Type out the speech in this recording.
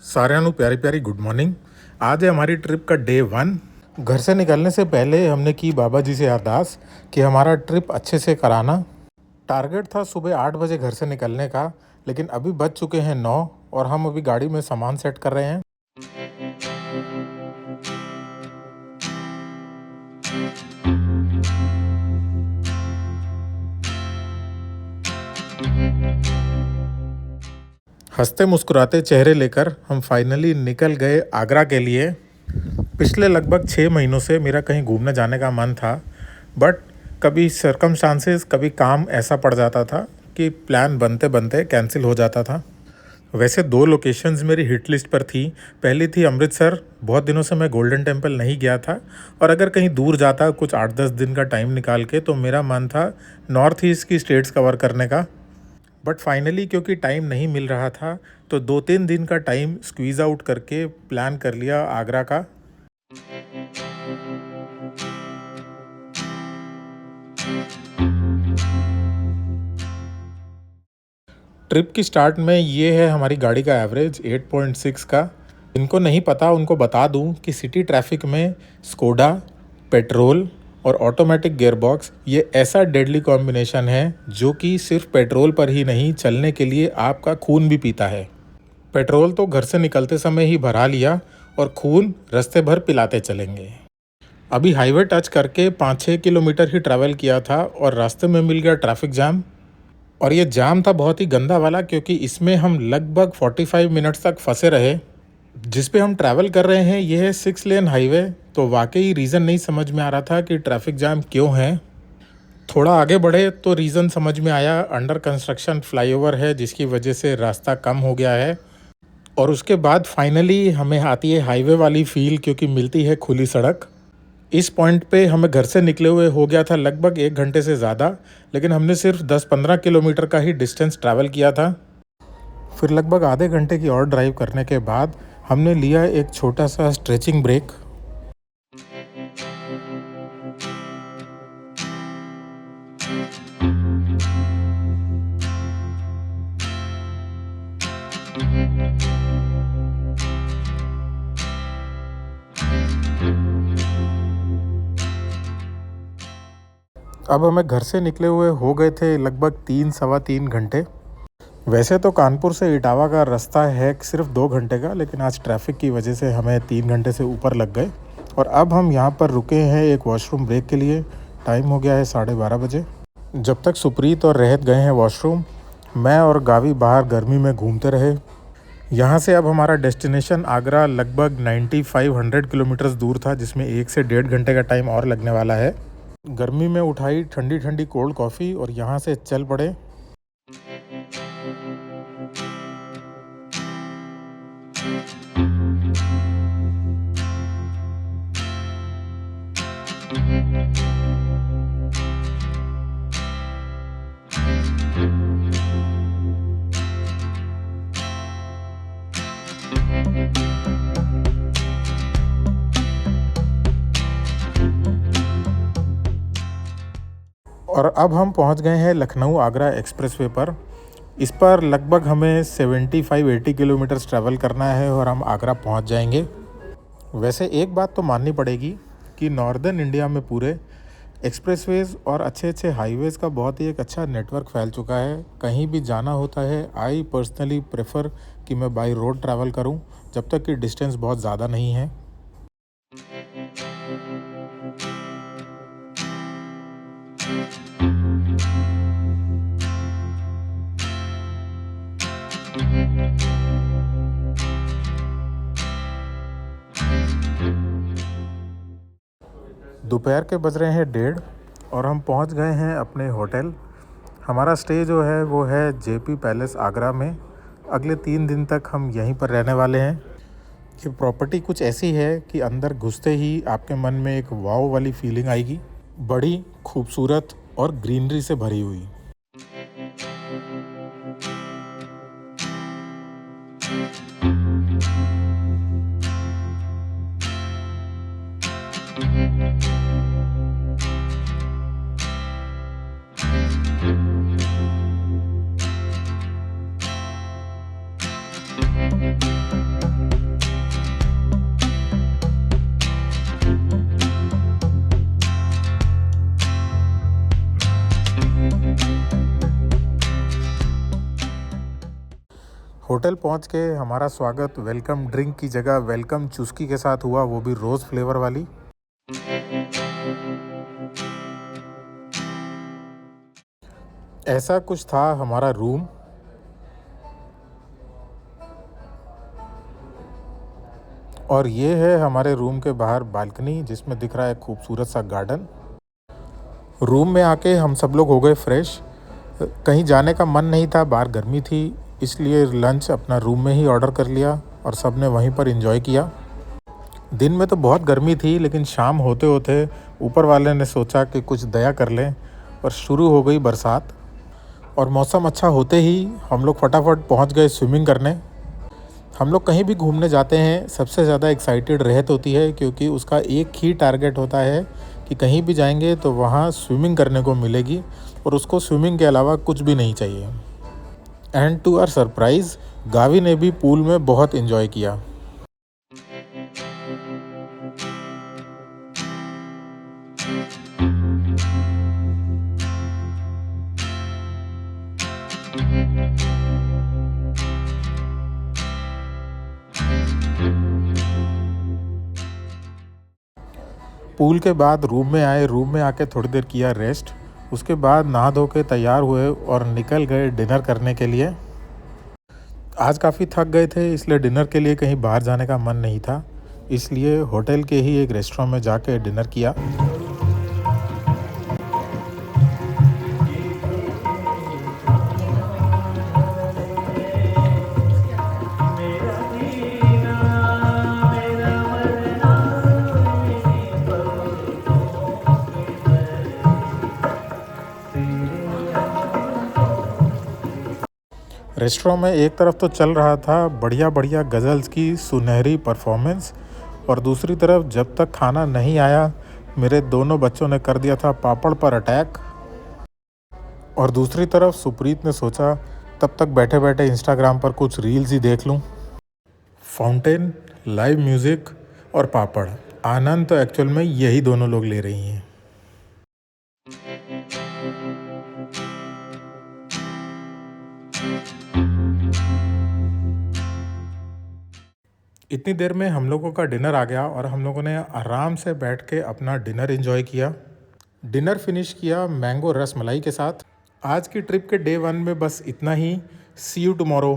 साਰਿਆਂ ਨੂੰ प्यारी प्यारी गुड मॉर्निंग। आज है हमारी ट्रिप का डे 1। घर से निकलने से पहले हमने की बाबा जी से अरदास कि हमारा ट्रिप अच्छे से कराना। टारगेट था सुबह 8 बजे घर से निकलने का, लेकिन अभी बज चुके हैं 9 और हम अभी गाड़ी में सामान सेट कर रहे हैं। हंसते मुस्कुराते चेहरे लेकर हम फाइनली निकल गए आगरा के लिए। पिछले लगभग 6 महीनों से मेरा कहीं घूमने जाने का मन था, बट कभी सर्कमस्टांसेस, कभी काम ऐसा पड़ जाता था कि प्लान बनते बनते कैंसिल हो जाता था। वैसे 2 लोकेशंस मेरी हिट लिस्ट पर थी। पहली थी अमृतसर। बहुत दिनों से मैं गोल्डन टेम्पल नहीं गया था, और अगर कहीं दूर जाता कुछ 8-10 दिन का टाइम निकाल के, तो मेरा मन था नॉर्थ ईस्ट की स्टेट्स कवर करने का। बट फाइनली क्योंकि टाइम नहीं मिल रहा था, तो 2-3 दिन का टाइम स्क्वीज़ आउट करके प्लान कर लिया आगरा का। ट्रिप की स्टार्ट में ये है हमारी गाड़ी का एवरेज 8.6 का। इनको नहीं पता उनको बता दूं कि सिटी ट्रैफिक में स्कोडा, पेट्रोल और ऑटोमेटिक गियरबॉक्स ये ऐसा डेडली कॉम्बिनेशन है जो कि सिर्फ पेट्रोल पर ही नहीं, चलने के लिए आपका खून भी पीता है। पेट्रोल तो घर से निकलते समय ही भरा लिया और खून रास्ते भर पिलाते चलेंगे। अभी हाईवे टच करके 5-6 किलोमीटर ही ट्रैवल किया था और रास्ते में मिल गया ट्रैफिक जाम। और ये जाम था बहुत ही गंदा वाला, क्योंकि इसमें हम लगभग 45 मिनट्स तक फंसे रहे। जिस पे हम ट्रैवल कर रहे हैं ये है 6 लेन हाईवे, तो वाकई रीज़न नहीं समझ में आ रहा था कि ट्रैफिक जाम क्यों है। थोड़ा आगे बढ़े तो रीज़न समझ में आया, अंडर कंस्ट्रक्शन फ्लाईओवर है जिसकी वजह से रास्ता कम हो गया है। और उसके बाद फाइनली हमें आती है हाईवे वाली फील, क्योंकि मिलती है खुली सड़क। इस पॉइंट पे हमें घर से निकले हुए हो गया था लगभग 1 घंटे से ज़्यादा, लेकिन हमने सिर्फ 10-15 किलोमीटर का ही डिस्टेंस ट्रैवल किया था। फिर लगभग आधे घंटे की और ड्राइव करने के बाद हमने लिया एक छोटा सा स्ट्रेचिंग ब्रेक। अब हमें घर से निकले हुए हो गए थे लगभग 3-3.25 घंटे। वैसे तो कानपुर से इटावा का रास्ता है सिर्फ 2 घंटे का, लेकिन आज ट्रैफिक की वजह से हमें 3 घंटे से ऊपर लग गए। और अब हम यहाँ पर रुके हैं एक वॉशरूम ब्रेक के लिए। टाइम हो गया है 12:30 बजे। जब तक सुप्रीत और रहत गए हैं वॉशरूम, मैं और गावी बाहर गर्मी में घूमते रहे। यहाँ से अब हमारा डेस्टिनेशन आगरा लगभग 9500 किलोमीटर्स दूर था, जिसमें 1 से 1.5 घंटे का टाइम और लगने वाला है। गर्मी में उठाई ठंडी ठंडी कोल्ड कॉफ़ी और यहाँ से चल पड़े। और अब हम पहुंच गए हैं लखनऊ आगरा एक्सप्रेसवे पर। इस पर लगभग हमें 75-80 किलोमीटर्स ट्रैवल करना है और हम आगरा पहुंच जाएंगे। वैसे एक बात तो माननी पड़ेगी कि नॉर्दर्न इंडिया में पूरे एक्सप्रेसवेज और अच्छे अच्छे हाईवेज़ का बहुत ही एक अच्छा नेटवर्क फैल चुका है। कहीं भी जाना होता है, आई पर्सनली प्रेफर कि मैं बाई रोड ट्रैवल करूं, जब तक कि डिस्टेंस बहुत ज़्यादा नहीं है। दोपहर के बज रहे हैं 1:30 और हम पहुंच गए हैं अपने होटल। हमारा स्टे जो है वो है जेपी पैलेस आगरा में। अगले 3 दिन तक हम यहीं पर रहने वाले हैं। ये प्रॉपर्टी कुछ ऐसी है कि अंदर घुसते ही आपके मन में एक वाव वाली फीलिंग आएगी। बड़ी खूबसूरत और ग्रीनरी से भरी हुई। होटल पहुंच के हमारा स्वागत वेलकम ड्रिंक की जगह वेलकम चुस्की के साथ हुआ, वो भी रोज़ फ्लेवर वाली। ऐसा कुछ था हमारा रूम। और ये है हमारे रूम के बाहर बालकनी जिसमें दिख रहा है खूबसूरत सा गार्डन। रूम में आके हम सब लोग हो गए फ्रेश। कहीं जाने का मन नहीं था, बाहर गर्मी थी, इसलिए लंच अपना रूम में ही ऑर्डर कर लिया और सब ने वहीं पर एंजॉय किया। दिन में तो बहुत गर्मी थी, लेकिन शाम होते होते ऊपर वाले ने सोचा कि कुछ दया कर लें और शुरू हो गई बरसात। और मौसम अच्छा होते ही हम लोग फटाफट पहुंच गए स्विमिंग करने। हम लोग कहीं भी घूमने जाते हैं सबसे ज़्यादा एक्साइटेड रहत होती है, क्योंकि उसका एक ही टारगेट होता है कि कहीं भी जाएंगे तो वहाँ स्विमिंग करने को मिलेगी और उसको स्विमिंग के अलावा कुछ भी नहीं चाहिए। एंड टू आवर सरप्राइज़ गावी ने भी पूल में बहुत इन्जॉय किया। पूल के बाद रूम में आए, रूम में आके थोड़ी देर किया रेस्ट। उसके बाद नहा धो के तैयार हुए और निकल गए डिनर करने के लिए। आज काफ़ी थक गए थे, इसलिए डिनर के लिए कहीं बाहर जाने का मन नहीं था, इसलिए होटल के ही एक रेस्टोरेंट में जाके डिनर किया। रेस्टोरेंट में एक तरफ तो चल रहा था बढ़िया बढ़िया गज़ल्स की सुनहरी परफॉर्मेंस, और दूसरी तरफ जब तक खाना नहीं आया मेरे दोनों बच्चों ने कर दिया था पापड़ पर अटैक। और दूसरी तरफ सुप्रीत ने सोचा तब तक बैठे बैठे इंस्टाग्राम पर कुछ रील्स ही देख लूं। फाउंटेन, लाइव म्यूज़िक और पापड़, आनंद तो एक्चुअल में यही दोनों लोग ले रही हैं। इतनी देर में हम लोगों का डिनर आ गया और हम लोगों ने आराम से बैठ के अपना डिनर एंजॉय किया। डिनर फिनिश किया मैंगो रस मलाई के साथ। आज की ट्रिप के डे 1 में बस इतना ही। सी यू टुमारो।